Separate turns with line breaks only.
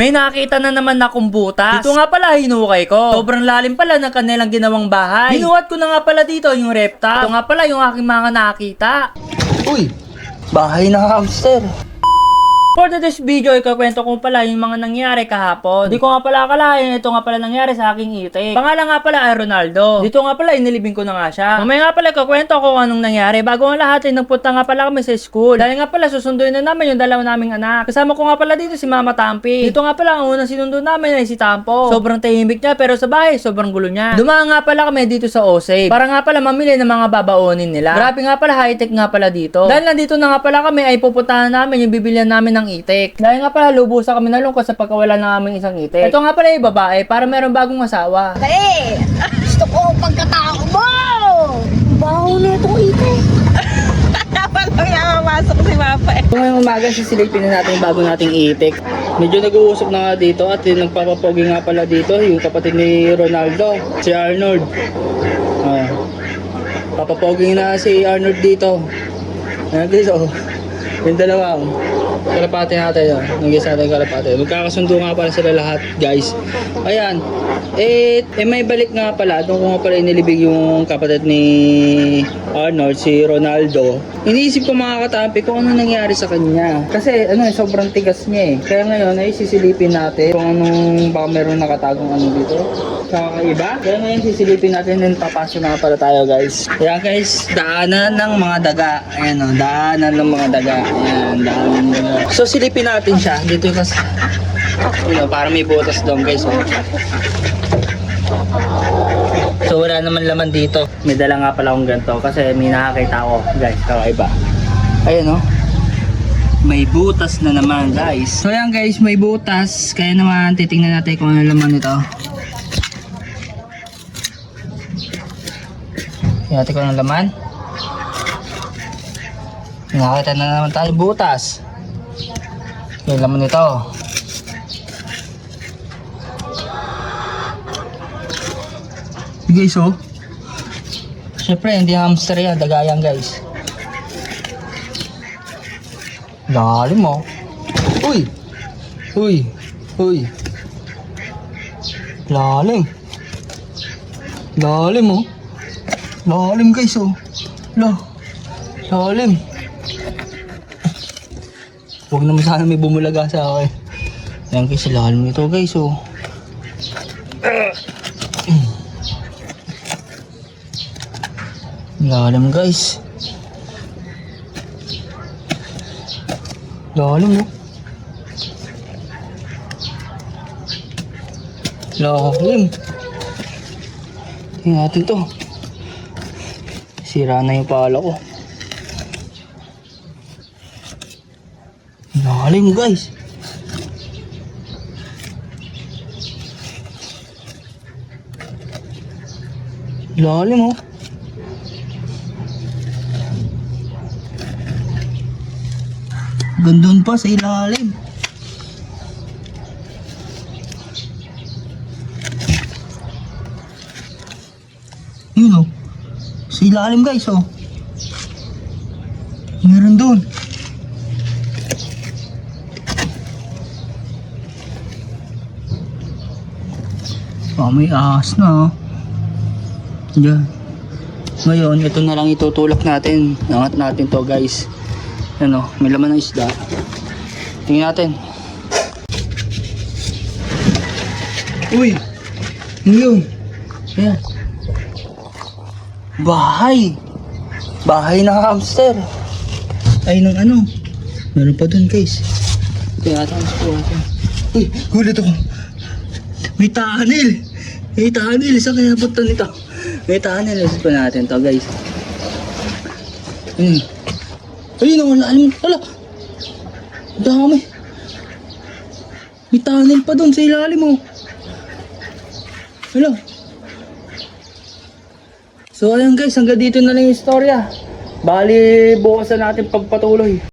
May nakita na naman na akong butas. Dito nga pala hinukay ko. Sobrang lalim pala ng kanilang ginawang bahay. Binuhat ko na nga pala dito yung repta. Ito nga pala yung aking mga nakita.
Uy, bahay ng hamster.
For today's video, ikakwento ko pala yung mga nangyari kahapon. Hindi ko nga pala akalain, ito nga pala nangyari sa aking itik. Pangalan nga pala ay Ronaldo. Dito nga pala, inilibing ko na nga siya. Mamaya nga pala, ikakwento ko kung anong nangyari. Bago nga lahat, nagpunta nga pala kami sa school. Dahil nga pala, susunduin na namin yung dalawa naming anak. Kasama ko nga pala dito si Mama Tampi. Dito nga pala, ang unang sinundo namin ay si Tampo. Sobrang tahimik niya, pero sa bahay, sobrang gulo niya. Dumaan nga pala kami dito sa OSAVE. Para nga pala mamili ng mga babaonin nila. Grabe nga pala, high-tech nga pala dito. Dahil nandito na nga pala kami, ay pupuntahan namin yung bibilihan namin ng itik. Dahil nga pala lubusan kami nalungkot sa pagkawala ng aming isang itik. Ito nga pala yung babae para meron bagong asawa.
Eh, gusto ko ang pagkatao mo! Baho na itong itik. Dapat lang nakamasok si Mapa eh.
Ngayong umaga sisilipin na natin yung bago nating itik. Medyo nag-uusap na nga dito at nagpapapogi nga pala dito yung kapatid ni Ronaldo, si Arnold. Papapogi na si Arnold dito. Ayan dito. Yung dalawa. Kalapate natin yun. Nagis natin kalapate. Magkakasundo nga pala sila lahat, guys. Ayan. May balik nga pala. Doon ko nga pala inilibig yung kapatid ni Arnold, si Ronaldo. Iniisip ko mga katampi kung ano nangyari sa kanya. Kasi sobrang tigas niya eh. Kaya ngayon ay sisilipin natin kung anong baka meron nakatagong ano dito. Kakaiba. Kaya ngayon sisilipin natin and papasok na pala tayo, guys. Ayan guys, daanan ng mga daga. Ayan o, daanan ng mga daga. Ayan, daanan ng daga. So silipin natin siya. Dito kasi, para may butas doon guys. So wala naman laman dito. May dala nga pala akong ganito kasi may nakakita ako guys, kakaiba. Ayan o. May butas na naman guys. So ayan guys, may butas. Kaya naman titingnan natin kung ano laman nito. Tingnan natin kung ano laman. Nakakita na naman tayo butas. Yung laman nito. Guys oh. Siyempre hindi hamster yan, dagayan guys. Lalim oh. Uy. Uy. Uy. Lalim. Lalim oh. Lalim guys oh. Lalim. Huwag naman sana may bumulaga sa akin. Ayan guys, lalim nito guys oh. Lalim guys. Lalim oh. Lalim. Tingnan natin to. Sira na yung pala ko. Lalim guys. Lalim oh. Gandun pa sa ilalim. Yun oh. Sa ilalim guys oh. Meron doon. May ahas na oh. Diyan. Ngayon, ito na lang itutulak natin. Angat natin to guys. Ano, may laman ng isda. Tingnan natin. Uy! Ano yun? Ayan. Bahay! Bahay ng hamster. Ay, ng ano? Meron pa dun guys. Tingnan natin. Uy! Gulat ako. May tunnel! May tunnel! Saan kaya punta nito? May tunnel. Isip pa natin to guys. Ayun ang lalim. Ala! Dami. May tunnel pa doon sa ilalim mo. Ala. So ayan guys, hanggang dito na lang yung istorya. Bali, bukas na natin pagpatuloy.